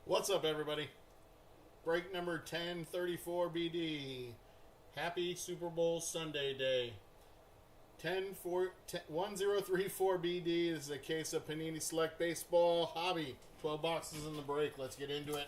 What's up, everybody? Break number 1034 BD. Happy Super Bowl Sunday day. 1034 BD is a case of Panini Select Baseball Hobby. 12 boxes in the break. Let's get into it.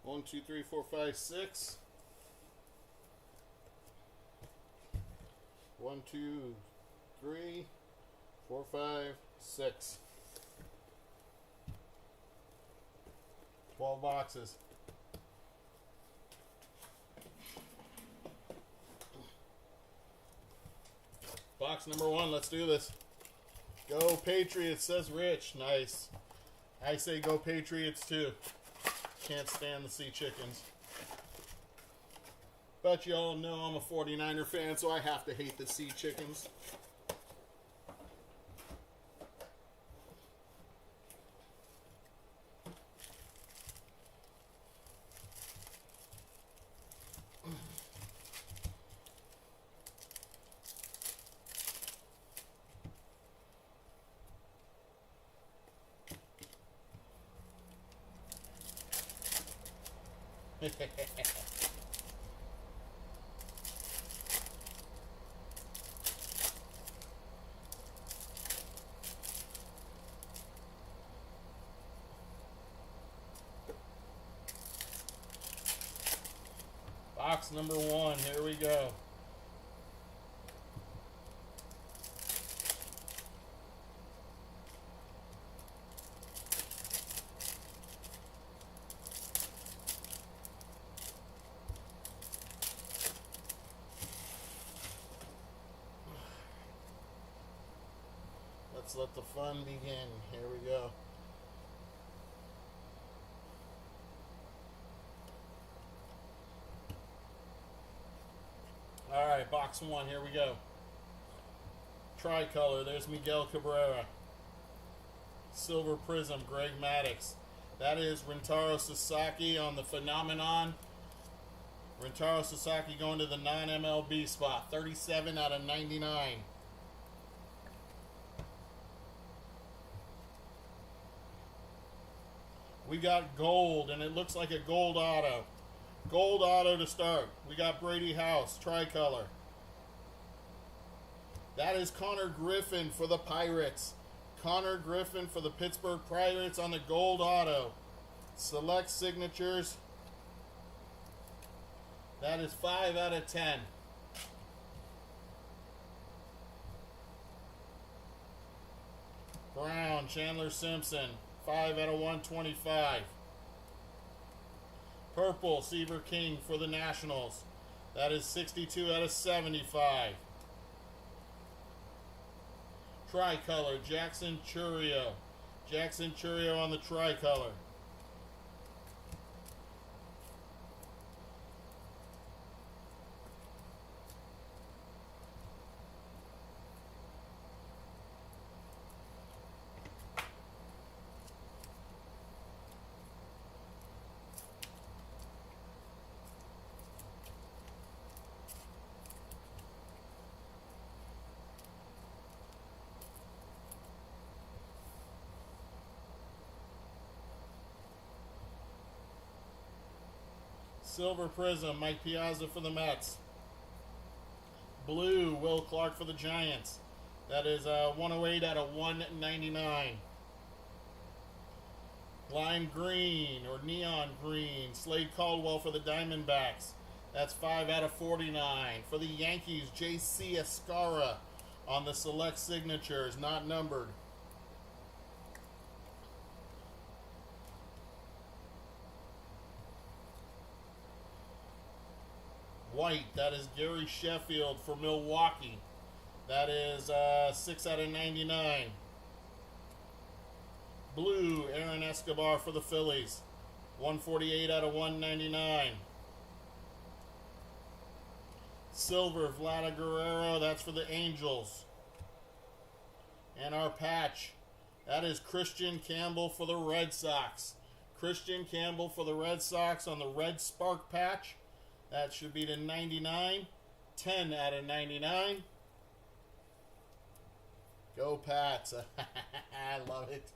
One, two, three, four, five, six. 1, 2, 3, 4, 5, 6. 12 boxes. Box number 1, let's do this. Go Patriots, says Rich. Nice. I say go Patriots too. Can't stand the Sea Chickens. But you all know I'm a 49er fan, so I have to hate the Sea Chickens. Box number 1, here we go. Let's let the fun begin. Here we go. Alright, box 1, here we go. Tricolor, there's Miguel Cabrera. Silver Prism, Greg Maddux. That is Rintaro Sasaki on the Phenomenon. Rintaro Sasaki going to the non-MLB spot. 37 out of 99. We got gold, and it looks like a gold auto. Gold auto to start. We got Brady House, tricolor. That is Connor Griffin for the Pirates. Connor Griffin for the Pittsburgh Pirates on the gold auto. Select signatures. That is 5 out of 10. Brown, Chandler Simpson. 5 out of 125. Purple, Seaver King for the Nationals. That is 62 out of 75. Tricolor, Jackson Chourio. Jackson Chourio on the tricolor. Silver Prism, Mike Piazza for the Mets. Blue, Will Clark for the Giants. That is 108 out of 199. Lime Green or Neon Green, Slade Caldwell for the Diamondbacks. That's 5 out of 49. For the Yankees, J.C. Escara on the select signatures, not numbered. White, that is Gary Sheffield for Milwaukee. That is 6 out of 99. Blue, Aaron Escobar for the Phillies. 148 out of 199. Silver, Vlad Guerrero. That's for the Angels. And our patch, that is Christian Campbell for the Red Sox. Christian Campbell for the Red Sox on the Red Spark patch. That should be to 99. 10 out of 99. Go Pats. I love it.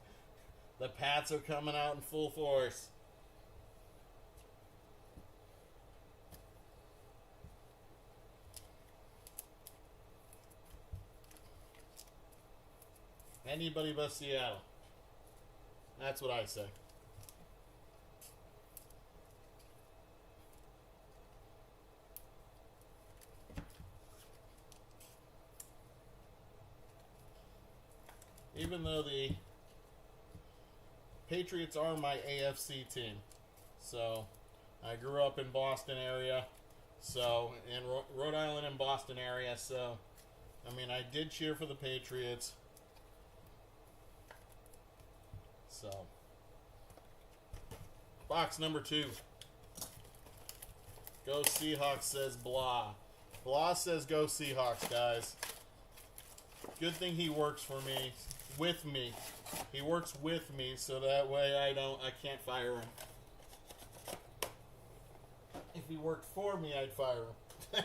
The Pats are coming out in full force. Anybody but Seattle. That's what I say. Even though the Patriots are my AFC team. So, I grew up in Boston area. So, in Rhode Island and Boston area. So, I mean, I did cheer for the Patriots. So, box number 2. Go Seahawks, says Blah. Blah says go Seahawks, guys. Good thing he works for me, with me. He works with me, so that way I can't fire him. If he worked for me, I'd fire him.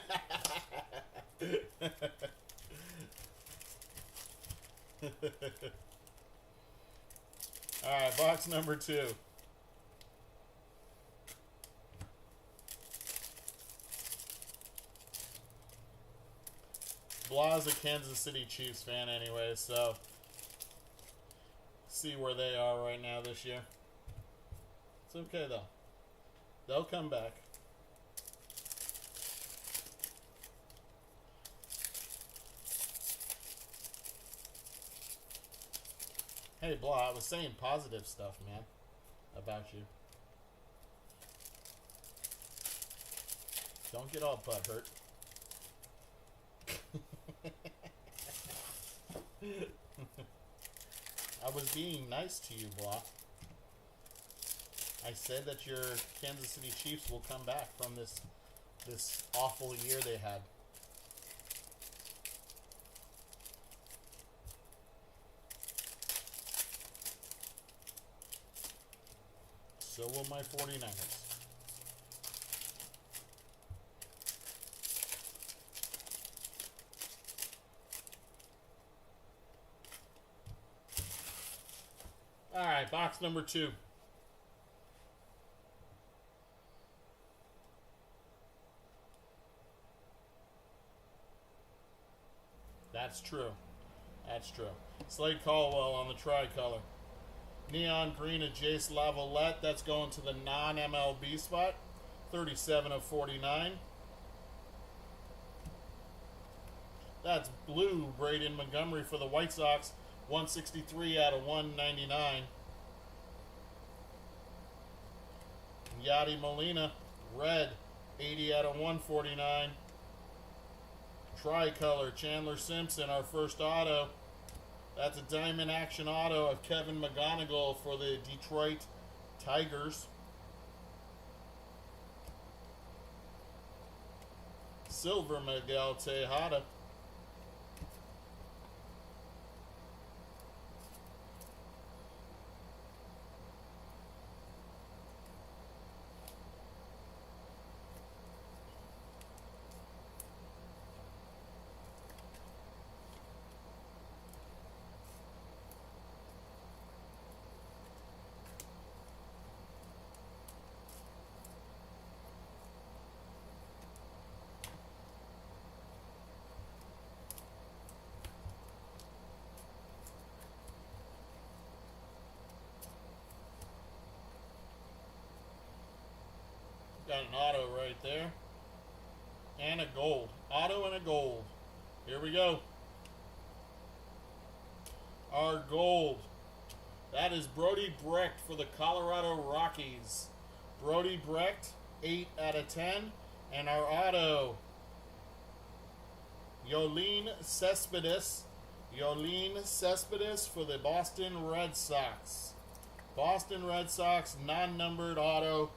Alright, box number 2. Blah's a Kansas City Chiefs fan anyway, so see where they are right now this year. It's okay though. They'll come back. Hey Blah, I was saying positive stuff, man, about you. Don't get all butthurt. I was being nice to you, Blah. I said that your Kansas City Chiefs will come back from this awful year they had. So will my 49ers. Alright, box number 2. That's true. That's true. Slade Caldwell on the tricolor. Neon green of Jace Lavalette. That's going to the non-MLB spot. 37 of 49. That's blue Braden Montgomery for the White Sox. 163 out of 199. Yadi Molina, red, 80 out of 149. Tricolor, Chandler Simpson, our first auto. That's a diamond action auto of Kevin McGonigal for the Detroit Tigers. Silver, Miguel Tejada. Got an auto right there. And a gold. Auto and a gold. Here we go. Our gold. That is Brody Brecht for the Colorado Rockies. Brody Brecht, 8 out of 10. And our auto, Yoeilin Cespedes. Yoeilin Cespedes for the Boston Red Sox. Boston Red Sox, non-numbered auto,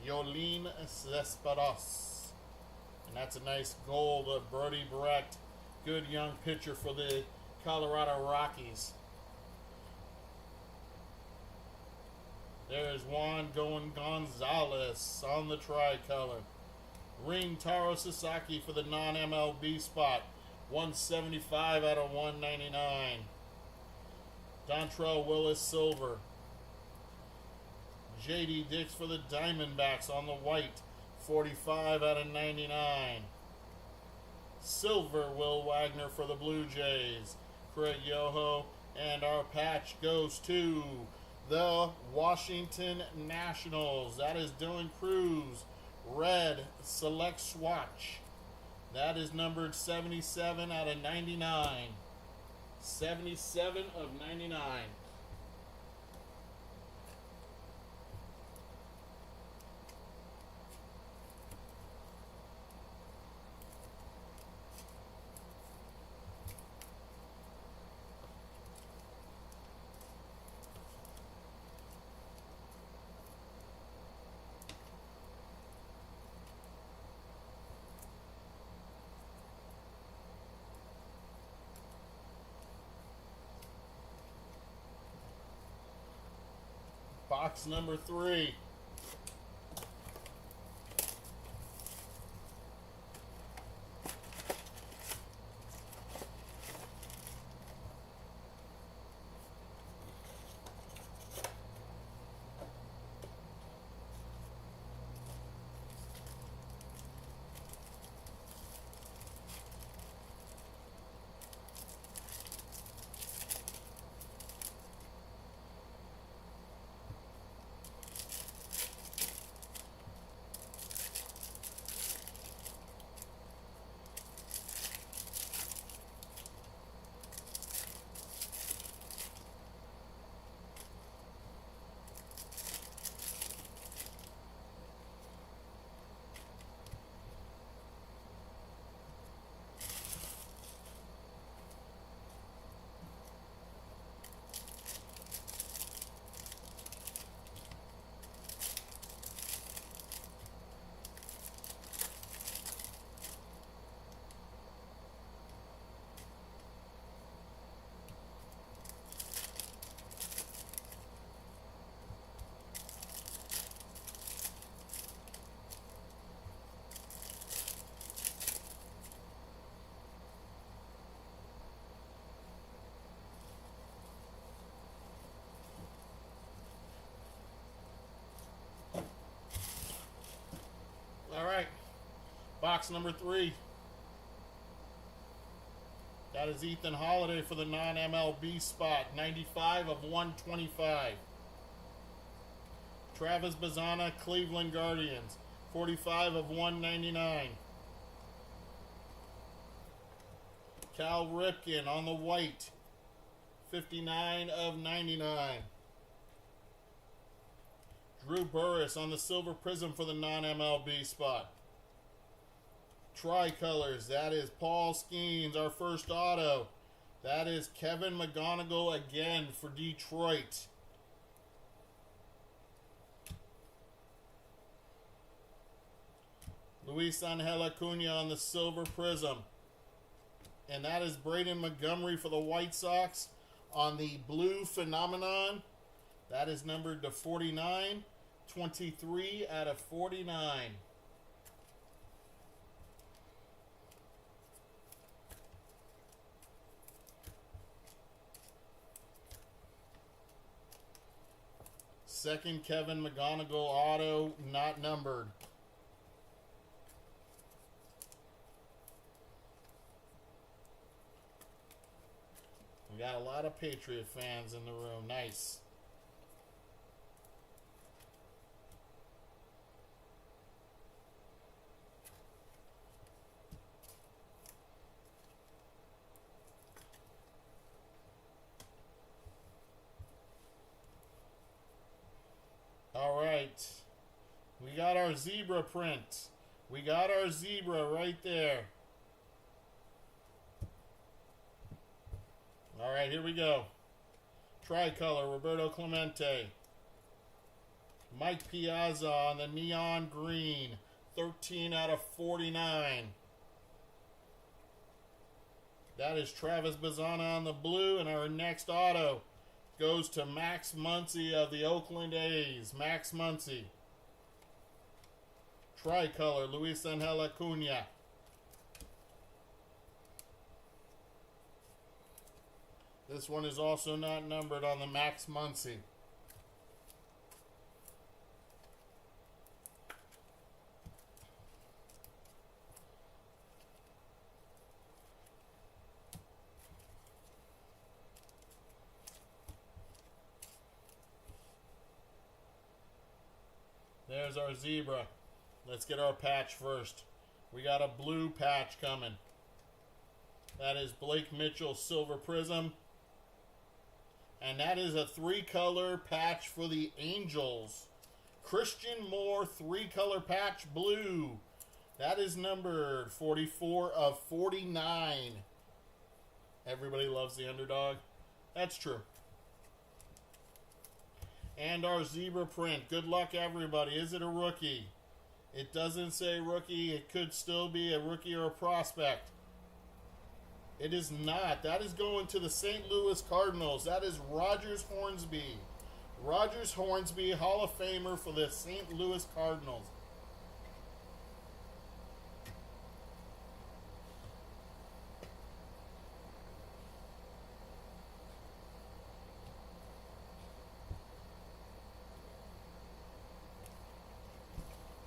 Yoeilin Cespedes. And that's a nice gold of Brody Brecht. Good young pitcher for the Colorado Rockies. There's Juan Gonzalez on the tricolor. Rintaro Sasaki for the non-MLB spot. 175 out of 199. Dontrell Willis silver. J.D. Dix for the Diamondbacks on the white. 45 out of 99. Silver Will Wagner for the Blue Jays. Craig Yoho. And our patch goes to the Washington Nationals. That is Dylan Cruz. Red Select Swatch. That is numbered 77 out of 99. 77 of 99. Box number 3. All right, box number 3. That is Ethan Holiday for the non-MLB spot. 95 of 125. Travis Bazzana, Cleveland Guardians. 45 of 199. Cal Ripken on the white. 59 of 99. Drew Burris on the silver prism for the non-MLB spot. Tricolors, that is Paul Skeens, our first auto. That is Kevin McGonigal again for Detroit. Luis Angel Acuna on the silver prism. And that is Braden Montgomery for the White Sox on the blue phenomenon. That is numbered to 49. 23 out of 49. Second Kevin McGonigal auto, not numbered. We got a lot of Patriot fans in the room. Nice. All right. We got our zebra print. We got our zebra right there. All right, here we go. Tricolor, Roberto Clemente. Mike Piazza on the neon green. 13 out of 49. That is Travis Bazzana on the blue, and our next auto goes to Max Muncy of the Oakland A's. Max Muncy. Tricolor, Luis Angel Acuna. This one is also not numbered on the Max Muncy. There's our zebra. Let's get our patch first. We got a blue patch coming. That is Blake Mitchell Silver Prism. And that is a 3-color patch for the Angels. Christian Moore 3-color patch blue. That is numbered 44 of 49. Everybody loves the underdog. That's true. And our zebra print. Good luck, everybody. Is it a rookie? It doesn't say rookie. It could still be a rookie or a prospect. It is not. That is going to the St. Louis Cardinals. That is Rogers Hornsby. Rogers Hornsby, Hall of Famer for the St. Louis Cardinals.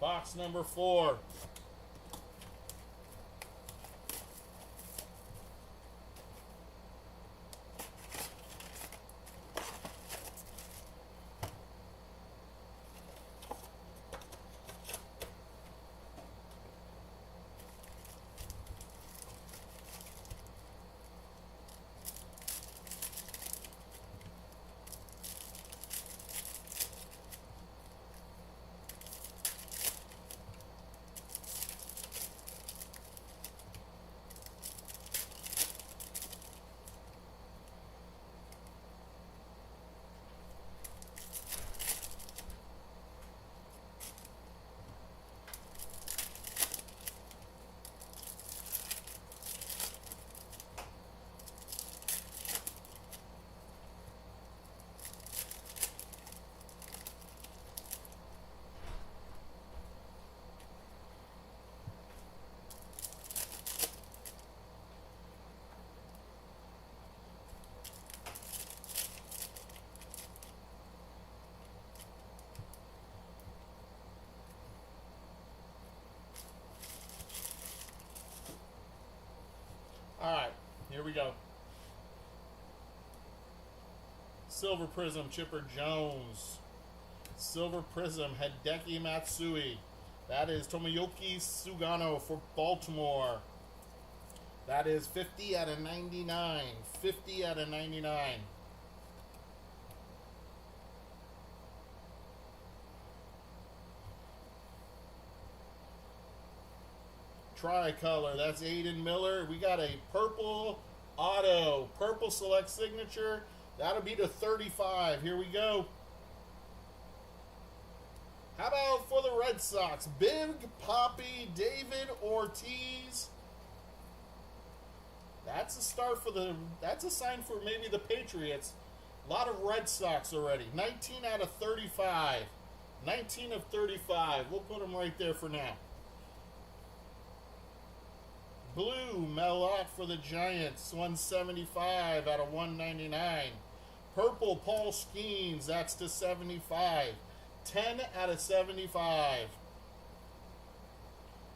Box number 4. Alright, here we go. Silver Prism, Chipper Jones. Silver Prism, Hideki Matsui. That is Tomoyuki Sugano for Baltimore. That is 50 out of 99. 50 out of 99. Tricolor, that's Aiden Miller. We got a purple auto, purple select signature. That'll be to 35. Here we go. How about for the Red Sox? Big Papi David Ortiz. That's a start for the, that's a sign for maybe the Patriots. A lot of Red Sox already. 19 out of 35. 19 of 35. We'll put them right there for now. Blue Melot for the Giants, 175 out of 199. Purple Paul Skeens, that's to 75. 10 out of 75.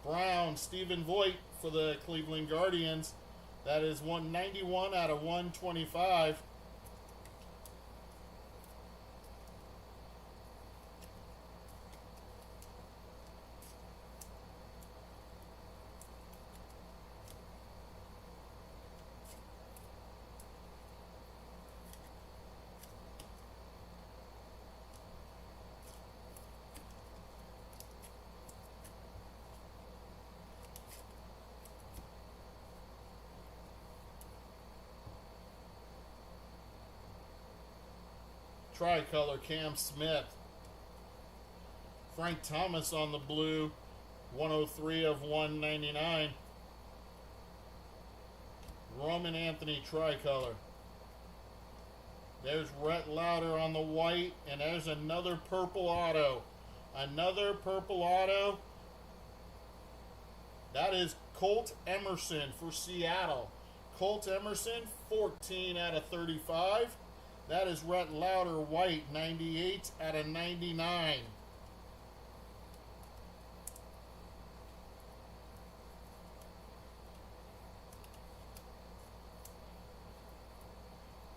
Brown Stephen Voigt for the Cleveland Guardians. That is 191 out of 125. Tricolor Cam Smith. Frank Thomas on the blue. 103 of 199. Roman Anthony tricolor. There's Rhett Lauder on the white, and there's another purple auto. Another purple auto. That is Colt Emerson for Seattle. Colt Emerson, 14 out of 35. That is Rhett Lauder white, 98 out of 99.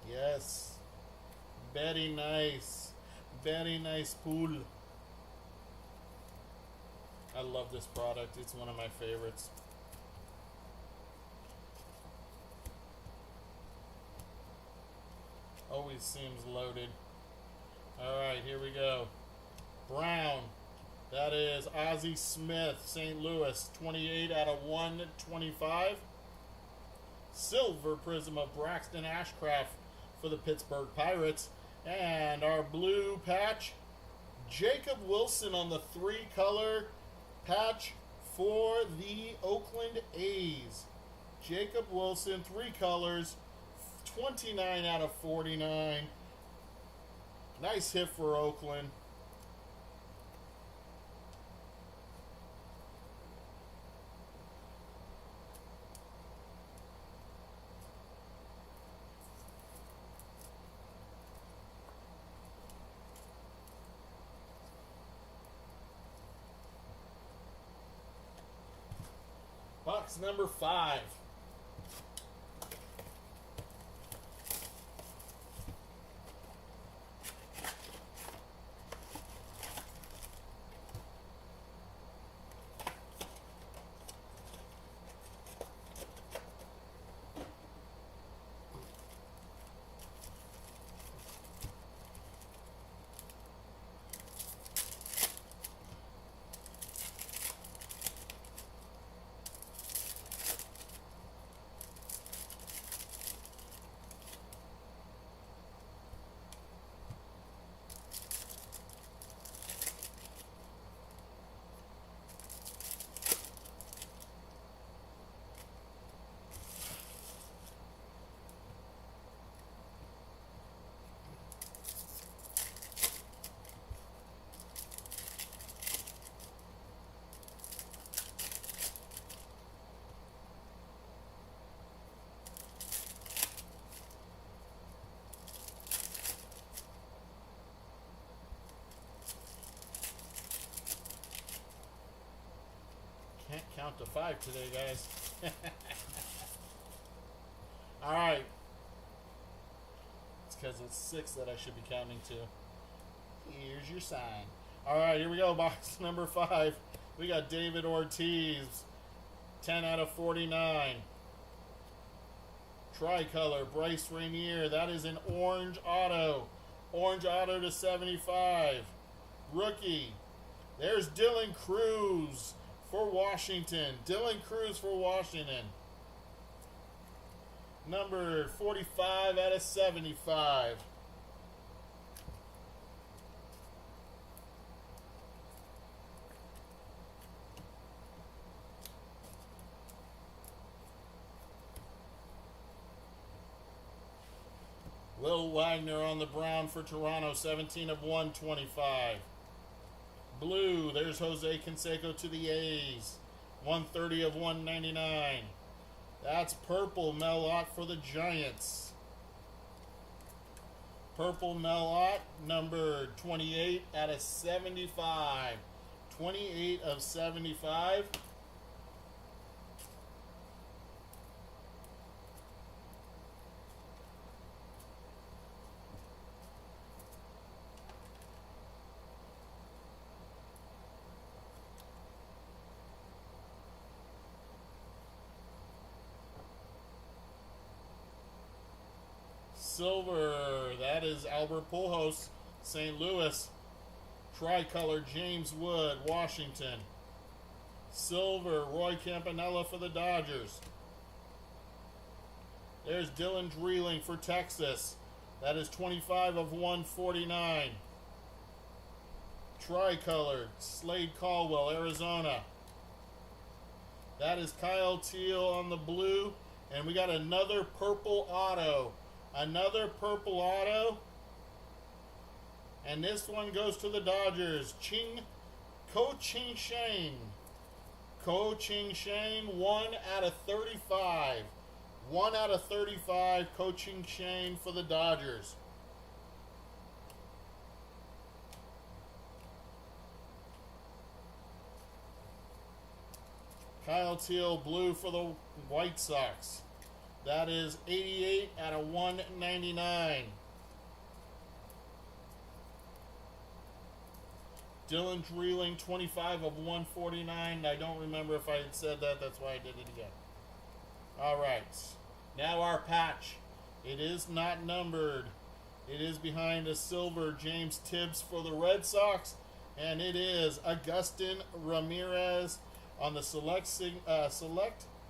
Yes. Very nice. Very nice pool. I love this product. It's one of my favorites. Always seems loaded. Alright, here we go. Brown. That is Ozzie Smith, St. Louis, 28 out of 125. Silver prism of Braxton Ashcraft for the Pittsburgh Pirates. And our blue patch, Jacob Wilson on the 3-color patch for the Oakland A's. Jacob Wilson, 3 colors, 29 out of 49. Nice hit for Oakland. Box number 5. Can't count to 5 today, guys. Alright. It's because it's 6 that I should be counting to. Here's your sign. Alright, here we go. Box number 5. We got David Ortiz. 10 out of 49. Tricolor, Bryce Rainier. That is an orange auto. Orange auto to 75. Rookie. There's Dylan Cruz for Washington. Dylan Cruz for Washington. Number 45 out of 75. Will Wagner on the brown for Toronto, 17 of 125. Blue, there's Jose Canseco to the A's, 130 of 199. That's purple, Mel Ott for the Giants. Purple Mel Ott, number 28 out of 75. 28 of 75. Silver, that is Albert Pujols, St. Louis. Tricolor, James Wood, Washington. Silver, Roy Campanella for the Dodgers. There's Dylan Dreeling for Texas. That is 25 of 149. Tricolor, Slade Caldwell, Arizona. That is Kyle Teal on the blue. And we got another purple auto. Another purple auto. And this one goes to the Dodgers. Ko-Ching Shane. Ko-Ching Shane, 1 out of 35. 1 out of 35, Ko-Ching Shane for the Dodgers. Kyle Teal, blue for the White Sox. That is 88 out of 199. Dylan Dreeling, 25 of 149. I don't remember if I had said that. That's why I did it again. All right. Now our patch. It is not numbered. It is behind a silver James Tibbs for the Red Sox. And it is Agustin Ramirez on the select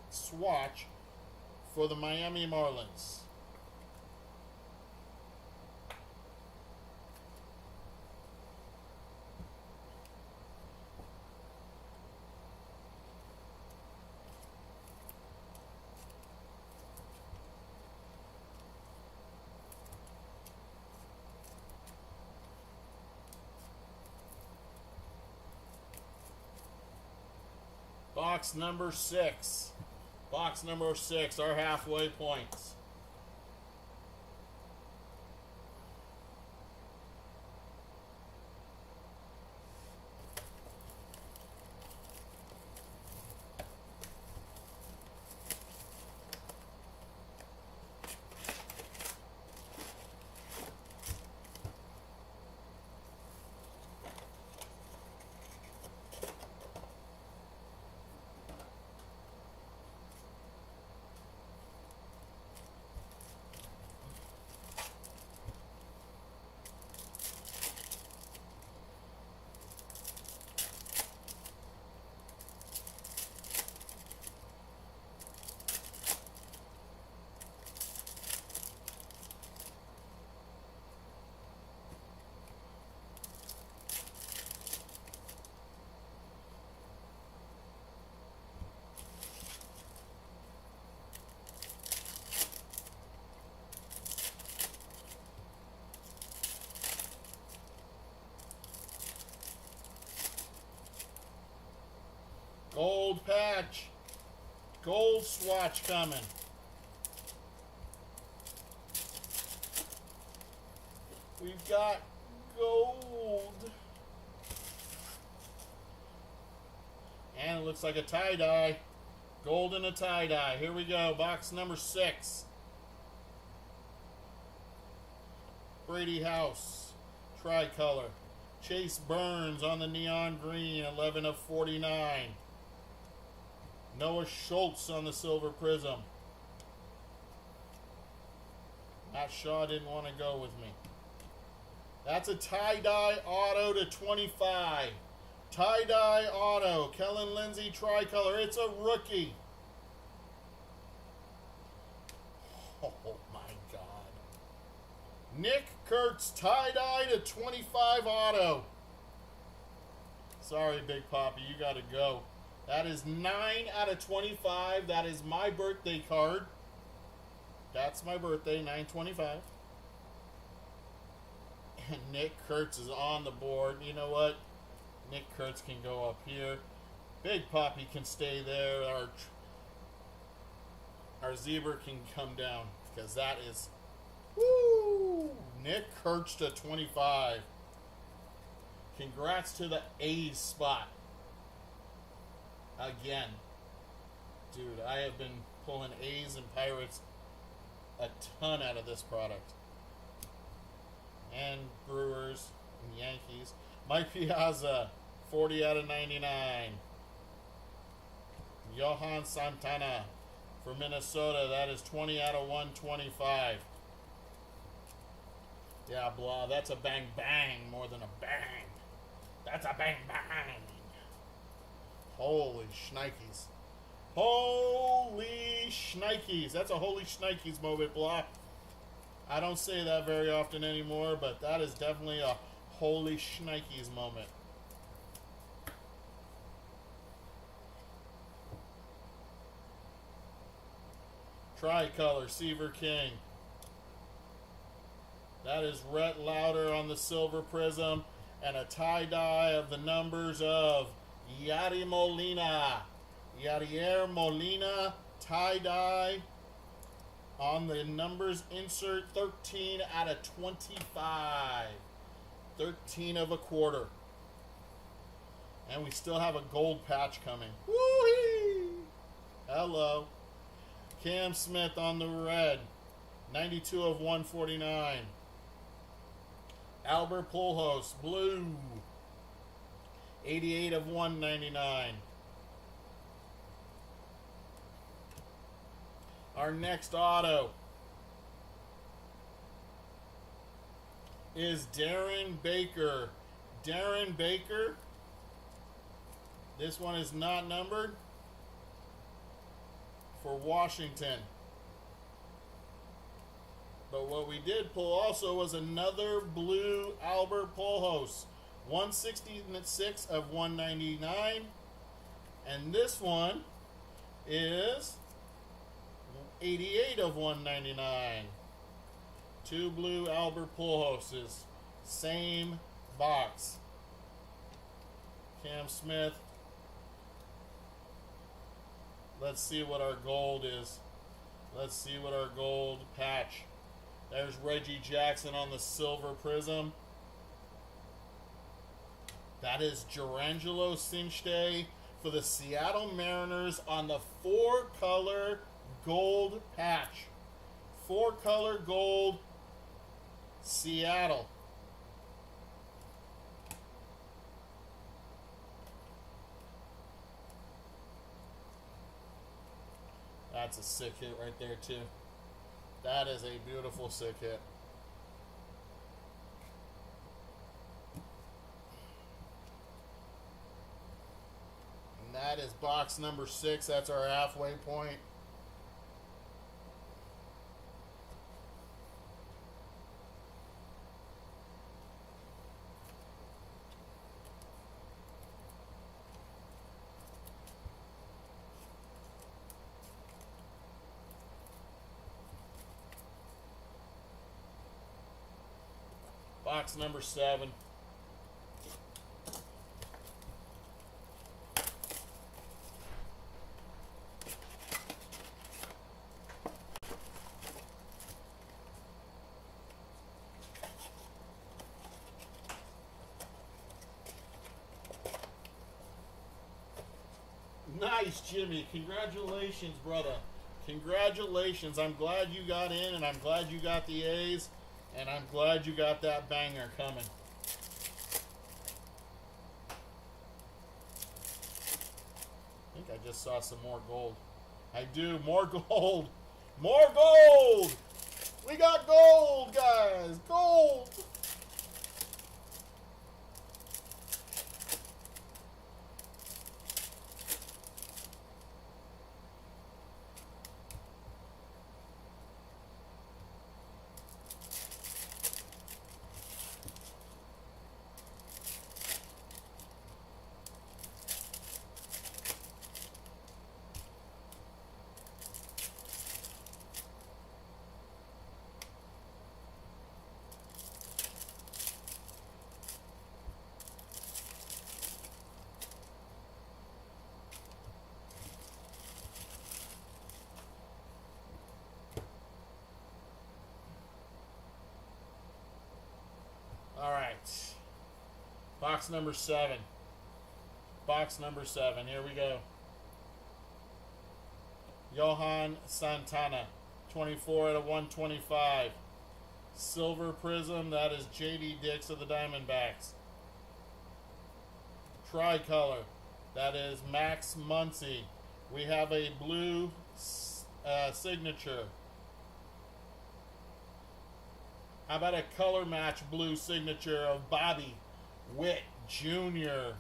swatch for the Miami Marlins. Box number 6. Box number 6, our halfway points. Gold patch. Gold swatch coming. We've got gold. And it looks like a tie-dye. Gold and a tie-dye. Here we go. Box number 6. Brady House. Tricolor. Chase Burns on the neon green. 11 of 49. Noah Schultz on the silver prism. Matt Shaw didn't want to go with me. That's a tie-dye auto to 25. Tie-dye auto. Kellen Lindsay tricolor. It's a rookie. Oh my God. Nick Kurtz tie-dye to 25 auto. Sorry, Big Poppy. You got to go. That is 9 out of 25. That is my birthday card. That's my birthday, 9/25. And Nick Kurtz is on the board. You know what? Nick Kurtz can go up here. Big Poppy can stay there. Our zebra can come down because that is, woo! Nick Kurtz to 25. Congrats to the A's spot. Again. Dude, I have been pulling A's and Pirates a ton out of this product. And Brewers and Yankees. Mike Piazza, 40 out of 99. Johan Santana for Minnesota. That is 20 out of 125. Yeah, blah. That's a bang bang more than a bang. That's a bang bang. Holy shnikes. Holy shnikes. That's a holy shnikes moment, blah. I don't say that very often anymore, but that is definitely a holy shnikes moment. Tricolor, Seaver King. That is Rhett Lauder on the silver prism. And a tie-dye of the numbers of Yadier Molina. Yadier Molina, tie-dye on the numbers insert 13 out of 25. 13 of a quarter. And we still have a gold patch coming. Woo-hee! Hello. Cam Smith on the red. 92 of 149. Albert Pujols, blue. 88 of 199. Our next auto is Darren Baker. Darren Baker. This one is not numbered for Washington. But what we did pull also was another blue Albert Pujols. 166 of 199. And this one is 88 of 199. Two blue Albert Pujolses. Same box. Cam Smith. Let's see what our gold is. Let's see what our gold patch. There's Reggie Jackson on the silver prism. That is Gerangelo Cinchte for the Seattle Mariners on the 4-color gold patch. 4-color gold, Seattle. That's a sick hit right there, too. That is a beautiful sick hit. And that is box number 6. That's our halfway point. Box number 7. Nice, Jimmy. Congratulations, brother. Congratulations. I'm glad you got in, and I'm glad you got the A's. And I'm glad you got that banger coming. I think I just saw some more gold. I do. More gold. More gold! We got gold, guys. Gold! All right. Box number 7. Box number 7. Here we go. Johan Santana. 24 out of 125. Silver prism. That is J.D. Dix of the Diamondbacks. Tricolor. That is Max Muncy. We have a blue signature. How about a color match blue signature of Bobby Witt Jr.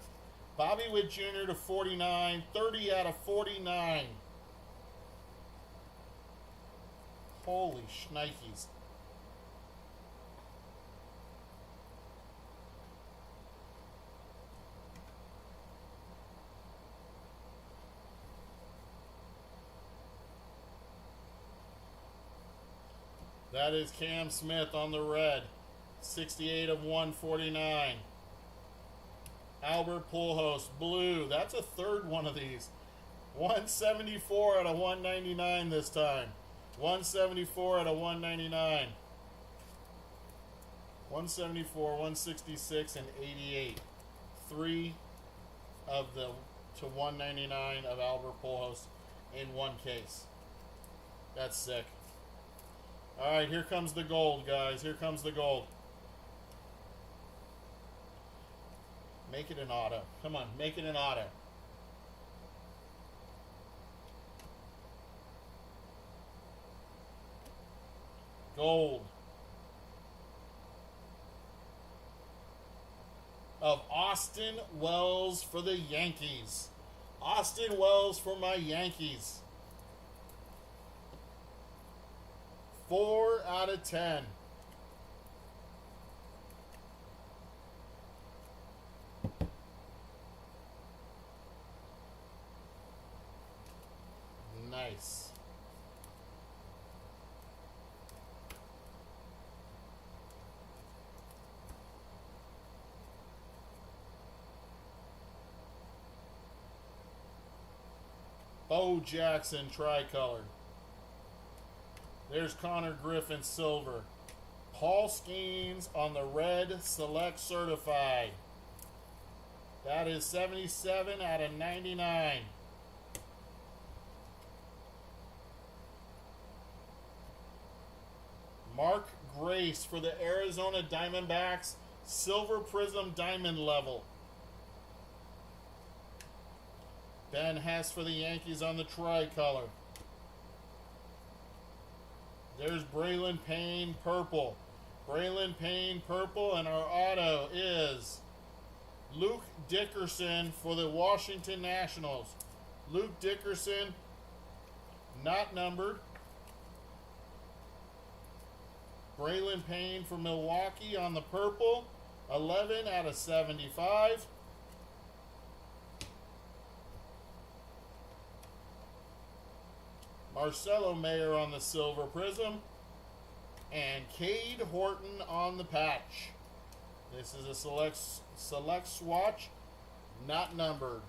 Bobby Witt Jr. to 49. 30 out of 49. Holy shnikes. That is Cam Smith on the red. 68 of 149. Albert Pujols, blue. That's a third one of these. 174 out of 199 this time. 174 out of 199. 174, 166, and 88. 3 of the to 199 of Albert Pujols in one case. That's sick. All right, here comes the gold, guys. Here comes the gold. Make it an auto. Come on, make it an auto. Gold. Of Austin Wells for the Yankees. Austin Wells for my Yankees. 4 out of 10. Nice. Bo Jackson tricolor. There's Connor Griffin silver. Paul Skeens on the red select certified. That is 77 out of 99. Mark Grace for the Arizona Diamondbacks, silver prism diamond level. Ben Hess for the Yankees on the tricolor. There's Braylon Payne purple. Braylon Payne purple, and our auto is Luke Dickerson for the Washington Nationals. Luke Dickerson, not numbered. Braylon Payne for Milwaukee on the purple, 11 out of 75. Marcelo Mayer on the silver prism, and Cade Horton on the patch. This is a select swatch, not numbered.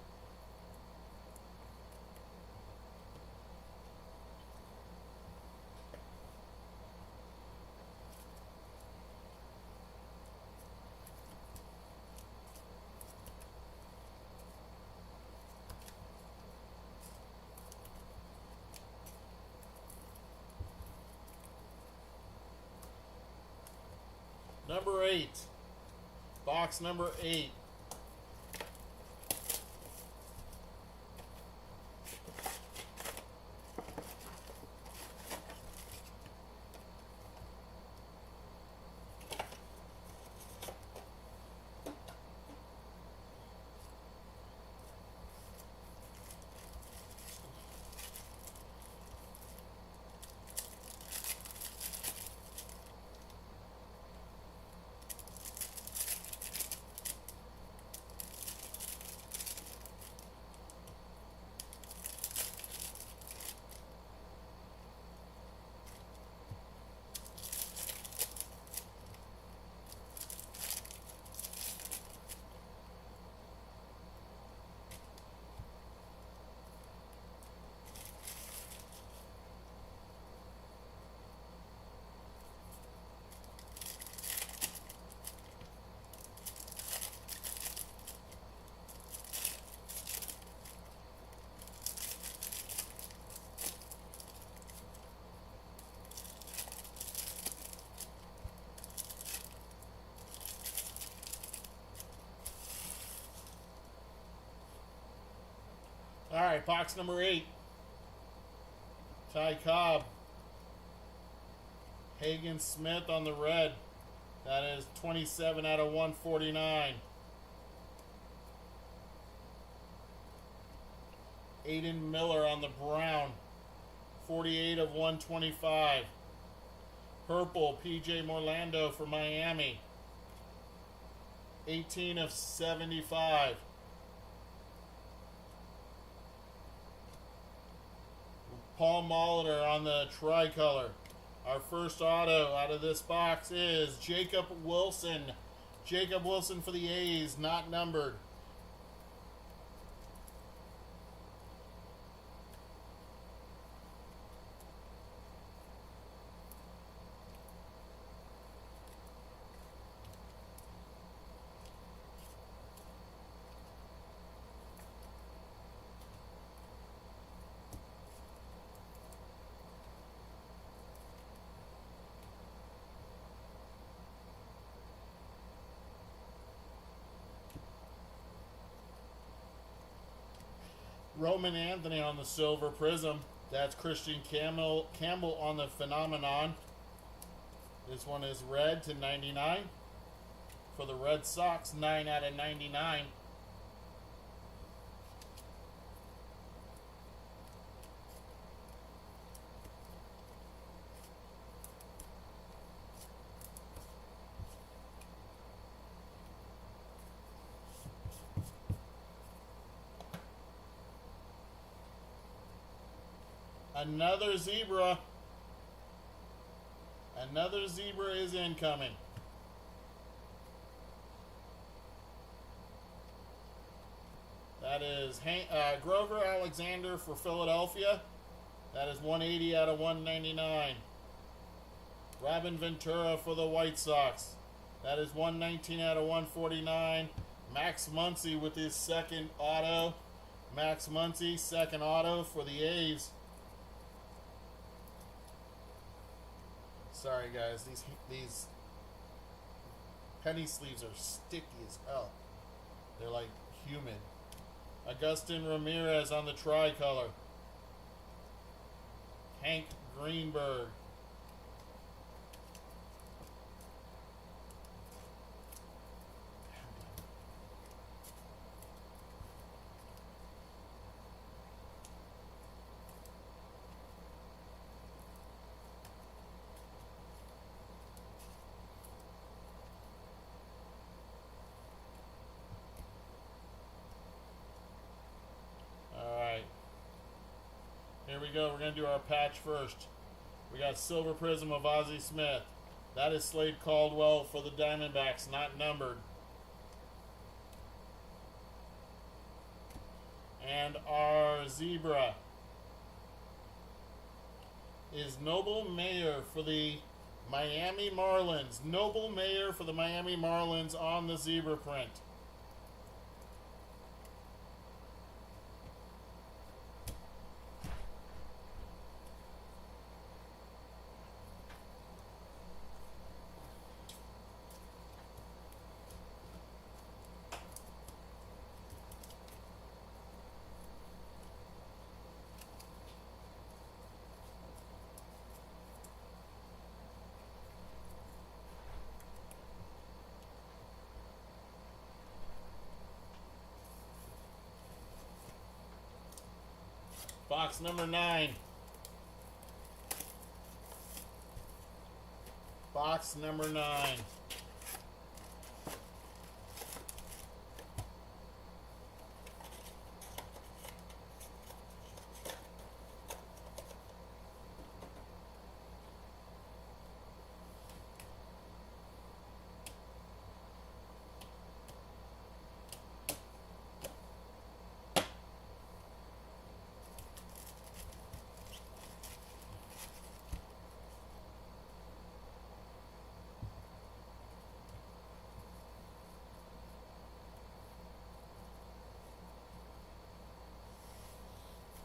Number 8. Box number 8. All right, box number 8. Ty Cobb. Hagen Smith on the red. That is 27 out of 149. Aiden Miller on the brown. 48 of 125. Purple, PJ Morlando for Miami. 18 of 75. Paul Molitor on the tricolor. Our first auto out of this box is Jacob Wilson. Jacob Wilson for the A's, not numbered. Roman Anthony on the Silver Prism. That's Christian Campbell on the Phenomenon. This one is red to 99. For the Red Sox, 9 out of 99. Another zebra. Another zebra is incoming. That is Grover Alexander for Philadelphia. That is 180 out of 199. Robin Ventura for the White Sox. That is 119 out of 149. Max Muncy with his second auto. Max Muncy, second auto for the A's. Sorry guys, these penny sleeves are sticky as hell. They're like humid. Agustin Ramirez on the tricolor. Hank Greenberg. Here we go. We're going to do our patch first. We got Silver Prism of Ozzie Smith. That is Slade Caldwell for the Diamondbacks, not numbered. And our zebra is Noble Mayer for the Miami Marlins. Noble Mayer for the Miami Marlins on the zebra print. Box number 9. Box number 9.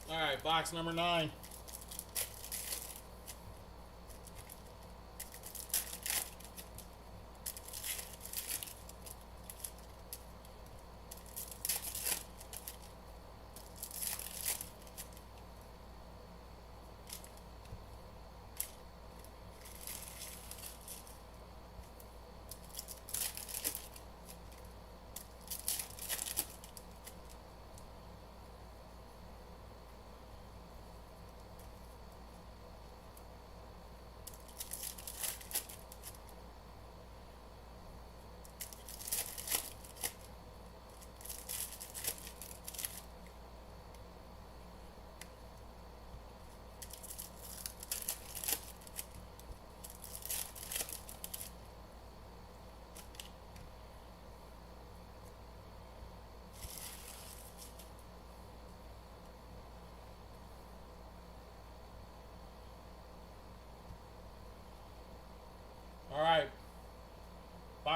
All right, box number 9.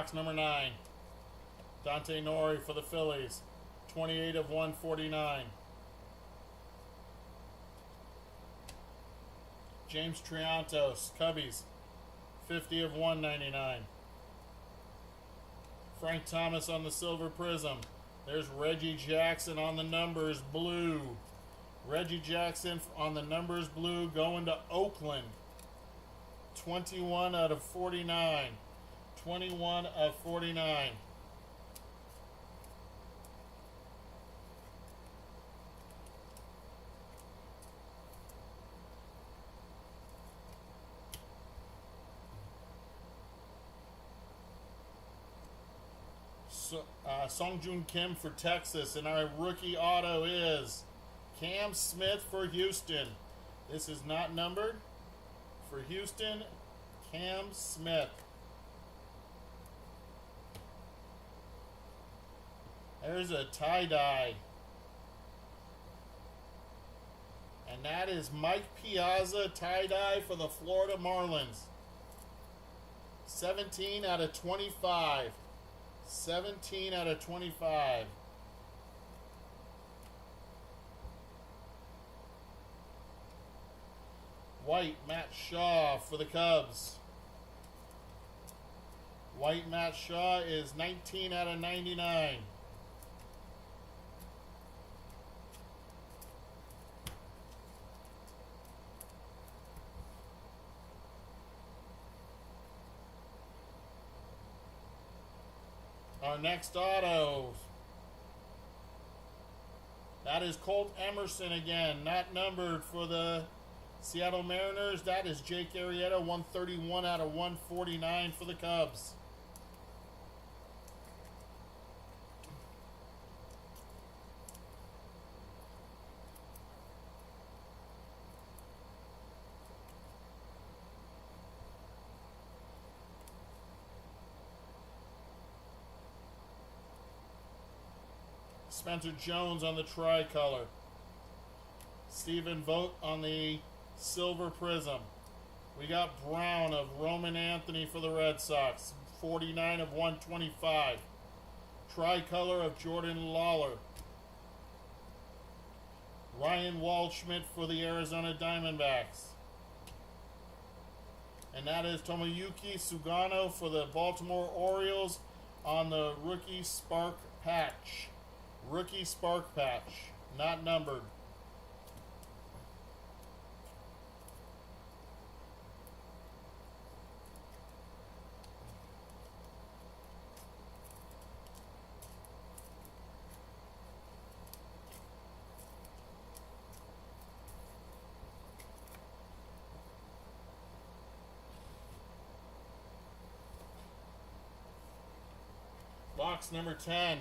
Box number 9. Dante Nori for the Phillies. 28 of 149. James Triantos, Cubbies. 50 of 199. Frank Thomas on the Silver Prism. There's Reggie Jackson on the numbers blue. Reggie Jackson on the numbers blue going to Oakland. 21 out of 49. 21 of 49. Songjun Kim for Texas, and our rookie auto is Cam Smith for Houston. This is not numbered. For Houston, Cam Smith. There's a tie-dye. And that is Mike Piazza tie-dye for the Florida Marlins. 17 out of 25. 17 out of 25. White Matt Shaw for the Cubs. White Matt Shaw is 19 out of 99. Our next auto. That is Colt Emerson again, not numbered for the Seattle Mariners. That is Jake Arrieta, 131 out of 149 for the Cubs. Spencer Jones on the tricolor. Stephen Vogt on the Silver Prism. We got Brown of Roman Anthony for the Red Sox. 49 of 125. Tricolor of Jordan Lawler. Ryan Waldschmidt for the Arizona Diamondbacks. And that is Tomoyuki Sugano for the Baltimore Orioles on the rookie Spark Patch. Rookie Spark Patch, not numbered. Box number 10.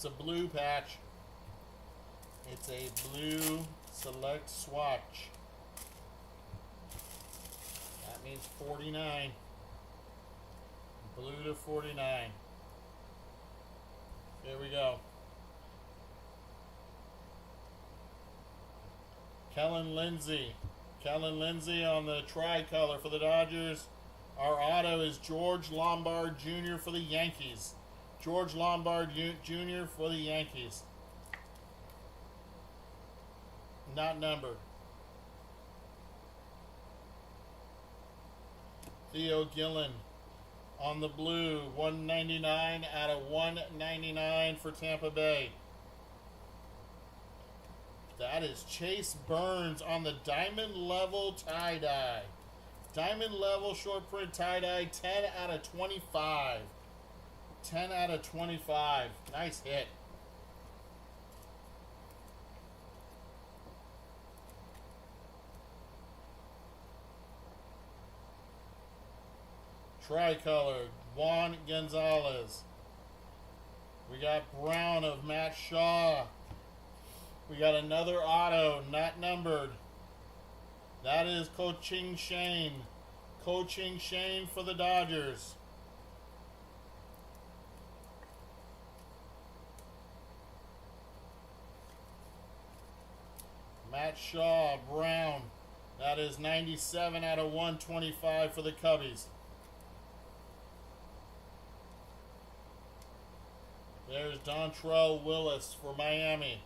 It's a blue patch. It's a blue select swatch. That means 49. Blue to 49. Here we go. Kellen Lindsey. Kellen Lindsey on the tricolor for the Dodgers. Our auto is George Lombard Jr. for the Yankees. George Lombard Jr. for the Yankees. Not numbered. Theo Gillen on the blue, 199 out of 199 for Tampa Bay. That is Chase Burns on the diamond level tie-dye. Diamond level short print tie-dye, 10 out of 25. 10 out of 25. Nice hit. Tricolor, Juan Gonzalez. We got Brown of Matt Shaw. We got another auto, not numbered. That is Coaching Shane. Coaching Shane for the Dodgers. Matt Shaw, Brown. That is 97 out of 125 for the Cubbies. There's Dontrell Willis for Miami.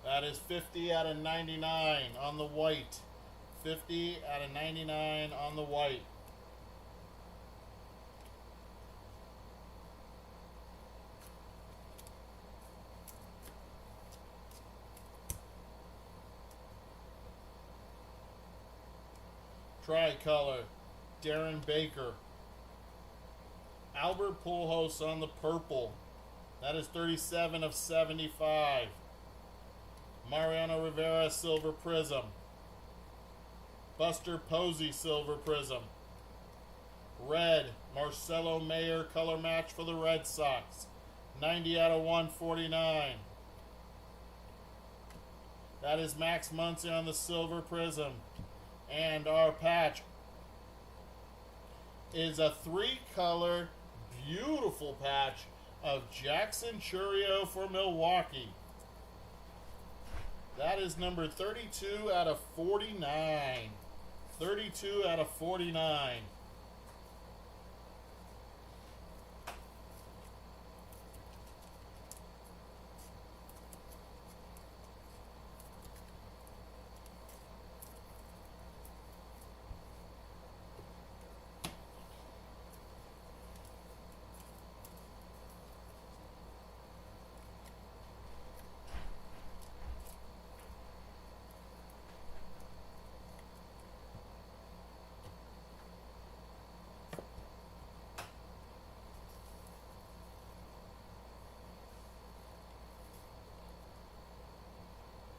That is 50 out of 99 on the white. 50 out of 99 on the white. Tricolor, Darren Baker. Albert Pujols on the purple. That is 37 of 75. Mariano Rivera, Silver Prism. Buster Posey, Silver Prism. Red, Marcelo Mayer, color match for the Red Sox. 90 out of 149. That is Max Muncy on the Silver Prism. And our patch is a 3-color, beautiful patch of Jackson Chourio for Milwaukee. That is number 32 out of 49. 32 out of 49.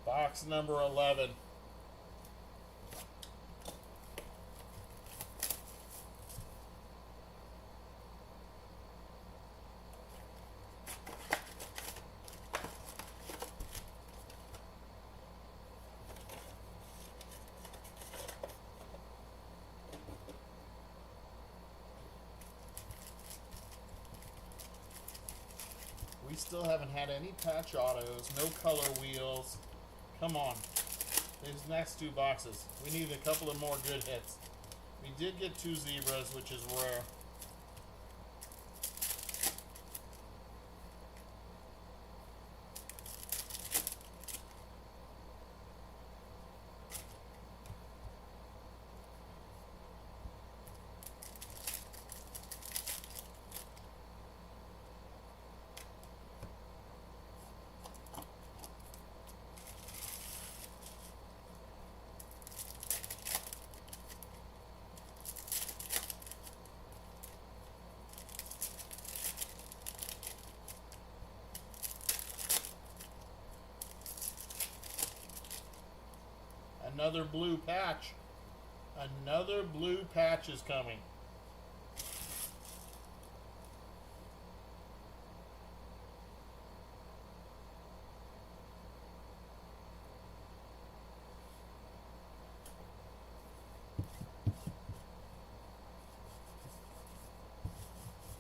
Box number 11. We still haven't had any patch autos, no color wheels. Come on. These next two boxes. We need a couple of more good hits. We did get 2 zebras, which is rare. Another blue patch. Another blue patch is coming.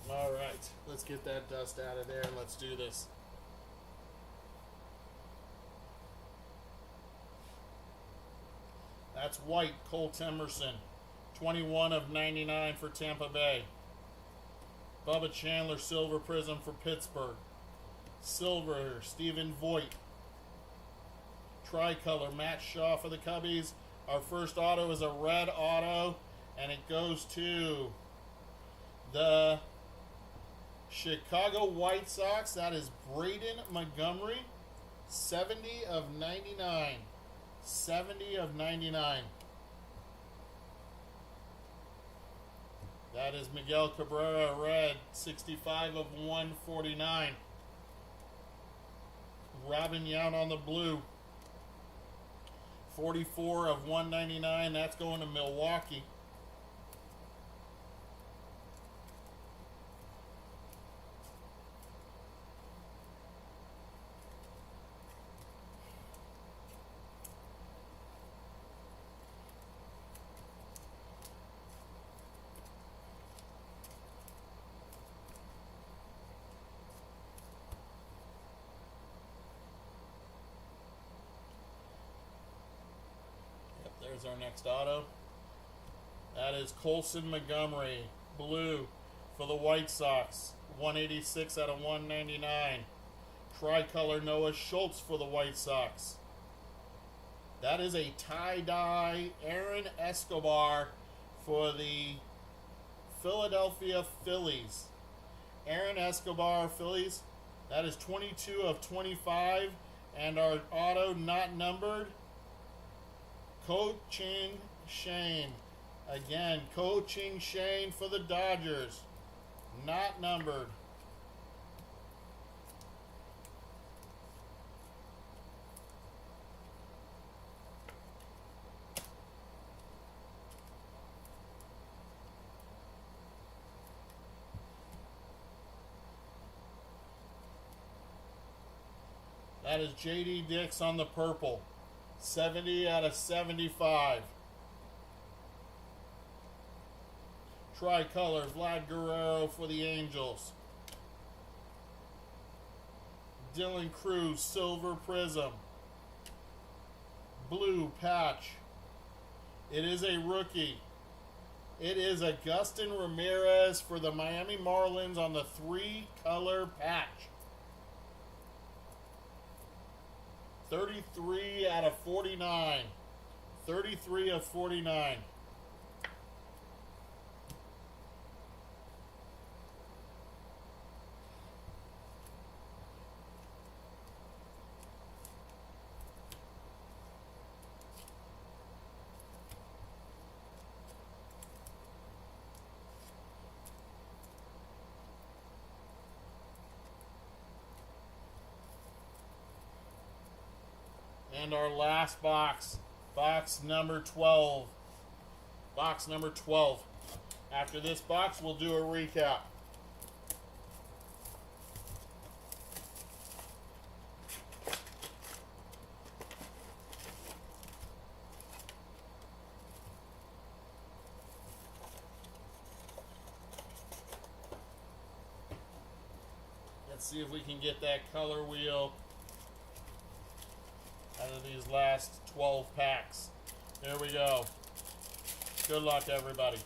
All right, let's get that dust out of there and let's do this. That's white, Colt Emerson. 21 of 99 for Tampa Bay. Bubba Chandler, Silver Prism for Pittsburgh. Silver, Stephen Voigt. Tricolor, Matt Shaw for the Cubbies. Our first auto is a red auto, and it goes to the Chicago White Sox. That is Braden Montgomery, 70 of 99. 70 of 99. That is Miguel Cabrera, red, 65 of 149. Robin Yount on the blue, 44 of 199. That's going to Milwaukee. There's our next auto. That is Colson Montgomery, blue for the White Sox, 186 out of 199. Tricolor Noah Schultz for the White Sox. That is a tie-dye Aaron Escobar for the Philadelphia Phillies. Aaron Escobar, Phillies. That is 22 of 25. And our auto not numbered, Ko-Ching Shane. Again, Ko-Ching Shane for the Dodgers. Not numbered. That is J.D. Dix on the purple. 70 out of 75. Tricolor, Vlad Guerrero for the Angels. Dylan Cruz, silver prism. Blue patch. It is a rookie. It is Agustin Ramirez for the Miami Marlins on the 3-color patch. 33 out of 49. 33 of 49. And our last box, box number 12. Box number 12. After this box, we'll do a recap. Let's see if we can get that color wheel out of these last 12 packs. There we go. Good luck, everybody.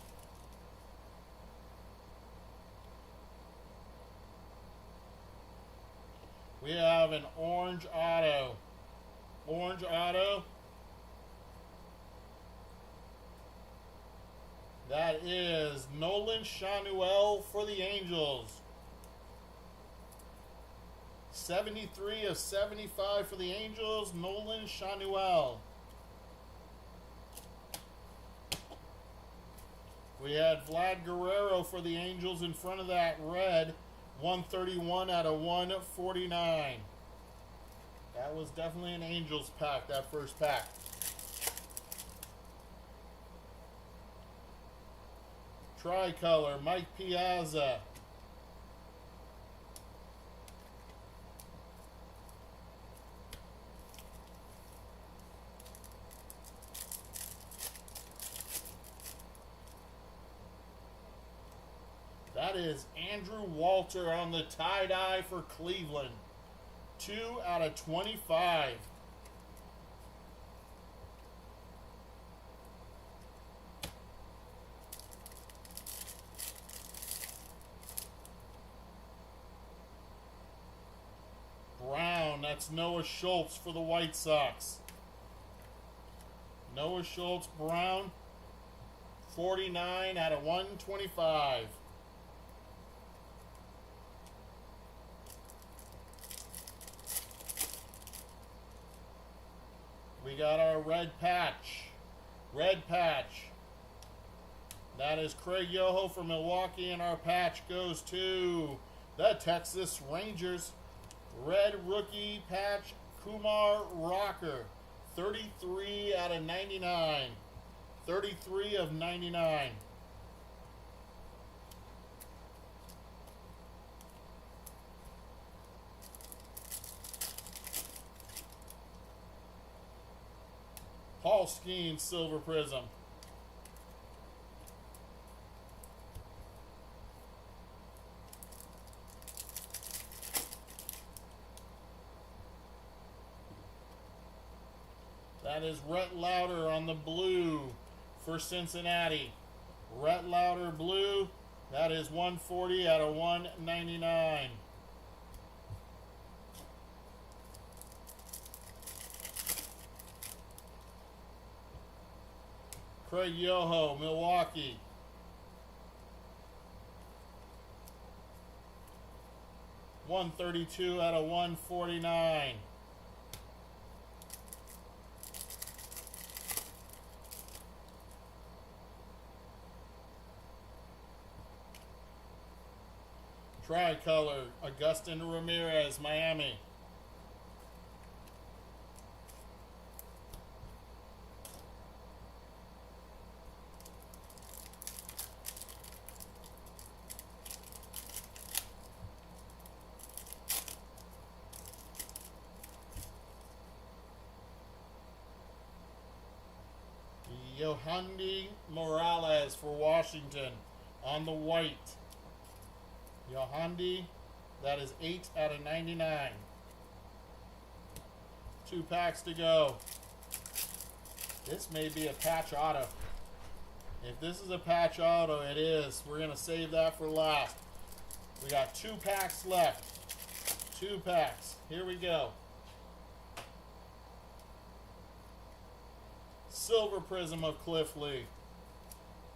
We have an orange auto. Orange auto. That is Nolan Chanuel for the Angels. 73 of 75 for the Angels, Nolan Chanuel. We had Vlad Guerrero for the Angels in front of that red, 131 out of 149. That was definitely an Angels pack, that first pack. Tricolor, Mike Piazza. That is Andrew Walter on the tie-dye for Cleveland. 2 out of 25. That's Noah Schultz for the White Sox. Noah Schultz, brown, 49 out of 125. We got our red patch. Red patch. That is Craig Yoho for Milwaukee, and our patch goes to the Texas Rangers. Red rookie patch, Kumar Rocker. 33 out of 99. 33 of 99. Paul Skeens, Silver Prism. That is Rhett Lauder on the blue for Cincinnati. Rhett Lauder blue. That is 140 out of 199. Craig Yoho, Milwaukee. $132 out of 149. Tricolor, Augustin Ramirez, Miami. Yohandy Morales for Washington on the white. Yohandy, that is 8 out of 99. 2 packs to go. This may be a patch auto. If this is a patch auto, it is. We're going to save that for last. We got 2 packs left. 2 packs. Here we go. Silver Prism of Cliff Lee.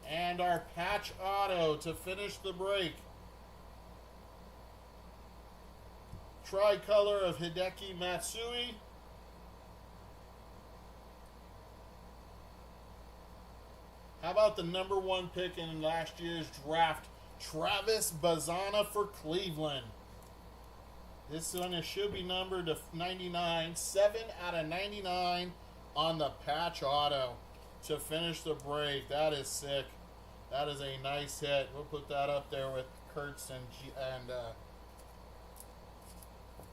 And our patch auto to finish the break. Tricolor of Hideki Matsui. How about the number 1 pick in last year's draft, Travis Bazana for Cleveland? This one should be numbered to 99. 7 out of 99 on the patch auto to finish the break. That is sick. That is a nice hit. We'll put that up there with Kurtz and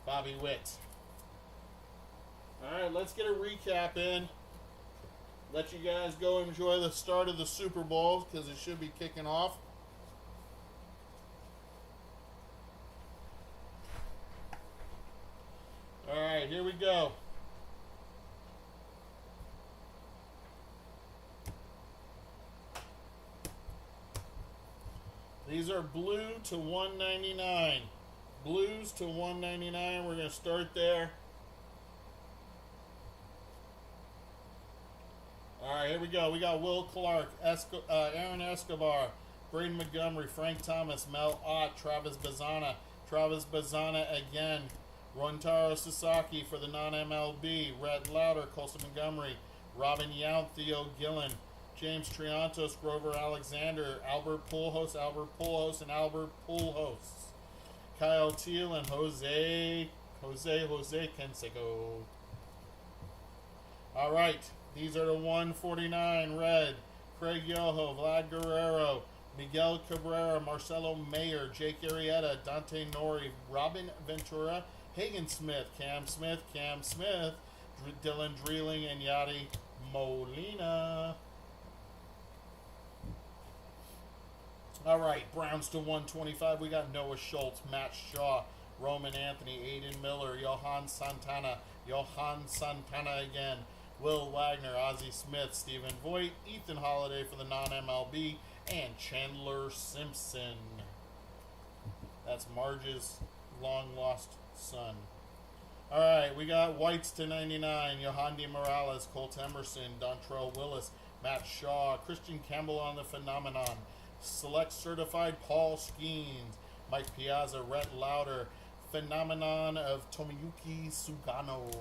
Bobby Witt. Alright, let's get a recap in. Let you guys go enjoy the start of the Super Bowl because it should be kicking off. Alright, here we go. These are blue to 199. Blues to 199. We're going to start there. All right, here we go. We got Will Clark, Aaron Escobar, Braden Montgomery, Frank Thomas, Mel Ott, Travis Bazana again. Runtaro Sasaki for the non-MLB. Rhett Lauder, Colson Montgomery, Robin Yount, Theo Gillen, James Triantos, Grover Alexander, Albert Pujols, and Albert Pujols. Kyle Teal and Jose Canseco. All right, these are the 149 red. Craig Yoho, Vlad Guerrero, Miguel Cabrera, Marcelo Mayer, Jake Arrieta, Dante Nori, Robin Ventura, Hagen Smith, Cam Smith, Dylan Dreeling, and Yadi Molina. All right, Browns to 125. We got Noah Schultz, Matt Shaw, Roman Anthony, Aiden Miller, Johan Santana again, Will Wagner, Ozzie Smith, Stephen Voigt, Ethan Holiday for the non-MLB, and Chandler Simpson. That's Marge's long-lost son. All right, we got whites to 99. Yohandy Morales, Colt Emerson, Dontrell Willis, Matt Shaw, Christian Campbell on the Phenomenon. Select certified Paul Skeens, Mike Piazza, Rhett Lauder, Phenomenon of Tomoyuki Sugano,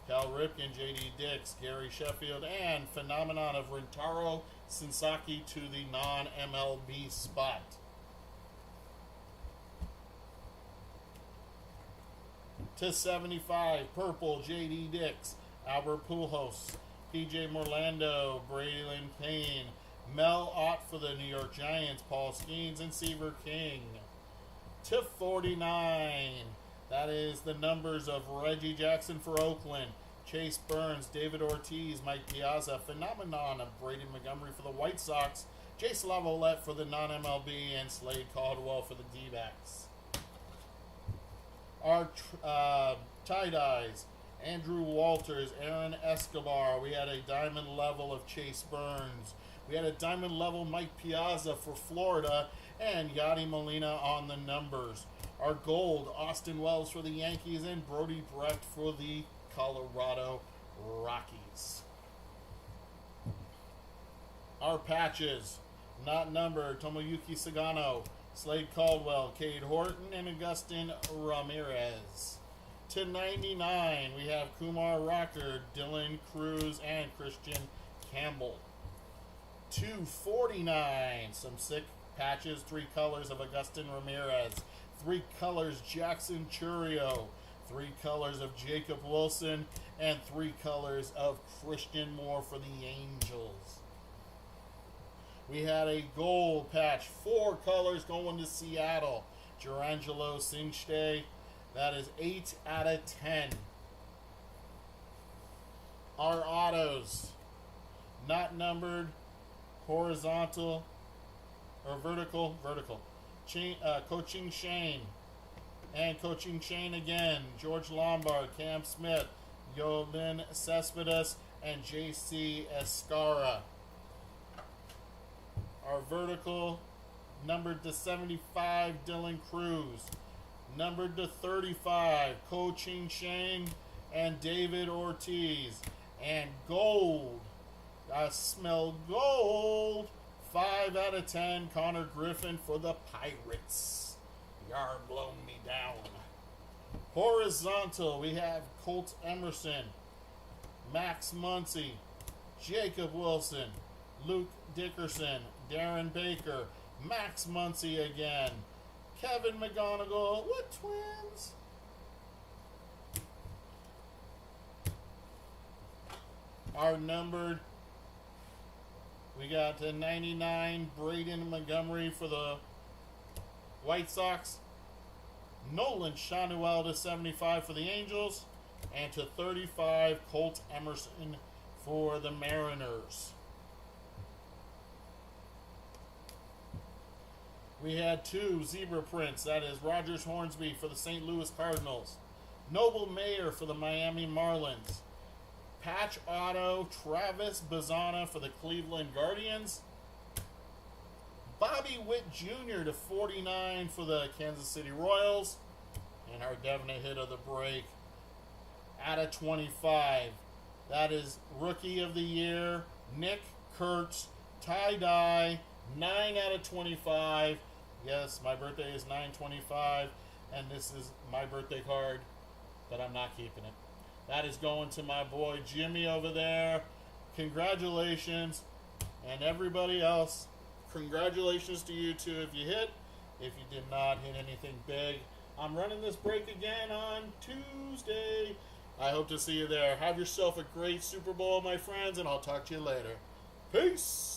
Cal Ripken, J.D. Dix, Gary Sheffield, and Phenomenon of Rintaro Sasaki to the non-MLB spot. To 75, purple, J.D. Dix, Albert Pujols, P.J. Morlando, Braylon Payne, Mel Ott for the New York Giants, Paul Skeens, and Seaver King. To 49, that is the numbers of Reggie Jackson for Oakland, Chase Burns, David Ortiz, Mike Piazza, Phenomenon of Braden Montgomery for the White Sox, Jace Lavolette for the non-MLB, and Slade Caldwell for the D-backs. Our tie-dyes, Andrew Walters, Aaron Escobar. We had a diamond level of Chase Burns. We had a diamond level Mike Piazza for Florida, and Yadi Molina on the numbers. Our gold, Austin Wells for the Yankees, and Brody Brecht for the Colorado Rockies. Our patches, not numbered, Tomoyuki Sugano, Slade Caldwell, Cade Horton, and Agustin Ramirez. To 99, we have Kumar Rocker, Dylan Cruz, and Christian Campbell. To 49, some sick patches, 3 colors of Agustin Ramirez, 3 colors Jackson Churio, 3 colors of Jacob Wilson, and 3 colors of Christian Moore for the Angels. We had a gold patch, 4 colors going to Seattle. Gerangelo Cinchte, that is 8 out of 10. Our autos, not numbered, horizontal, or vertical. Coaching Shane, and Coaching Shane again. George Lombard, Cam Smith, Yoelin Cespedes, and J.C. Escara. Our vertical, numbered to 75, Dylan Cruz. Numbered to 35, Coaching Shane and David Ortiz. And gold, I smell gold, 5 out of 10, Connor Griffin for the Pirates. Yar blown me down. Horizontal, we have Colt Emerson, Max Muncy, Jacob Wilson, Luke Dickerson, Darren Baker, Max Muncy again, Kevin McGonigal, what Twins? Our numbered, we got to 99, Braden Montgomery for the White Sox, Nolan Shanuel to 75 for the Angels, and to 35, Colt Emerson for the Mariners. We had 2 zebra prints, that is Rogers Hornsby for the St. Louis Cardinals, Noble Mayer for the Miami Marlins, patch auto, Travis Bazzana for the Cleveland Guardians, Bobby Witt Jr. to 49 for the Kansas City Royals, and our definite hit of the break out of 25. That is Rookie of the Year, Nick Kurtz, tie-dye, 9 out of 25. Yes, my birthday is 9/25, and this is my birthday card, but I'm not keeping it. That is going to my boy Jimmy over there. Congratulations. And everybody else, congratulations to you too if you hit. If you did not hit anything big, I'm running this break again on Tuesday. I hope to see you there. Have yourself a great Super Bowl, my friends, and I'll talk to you later. Peace.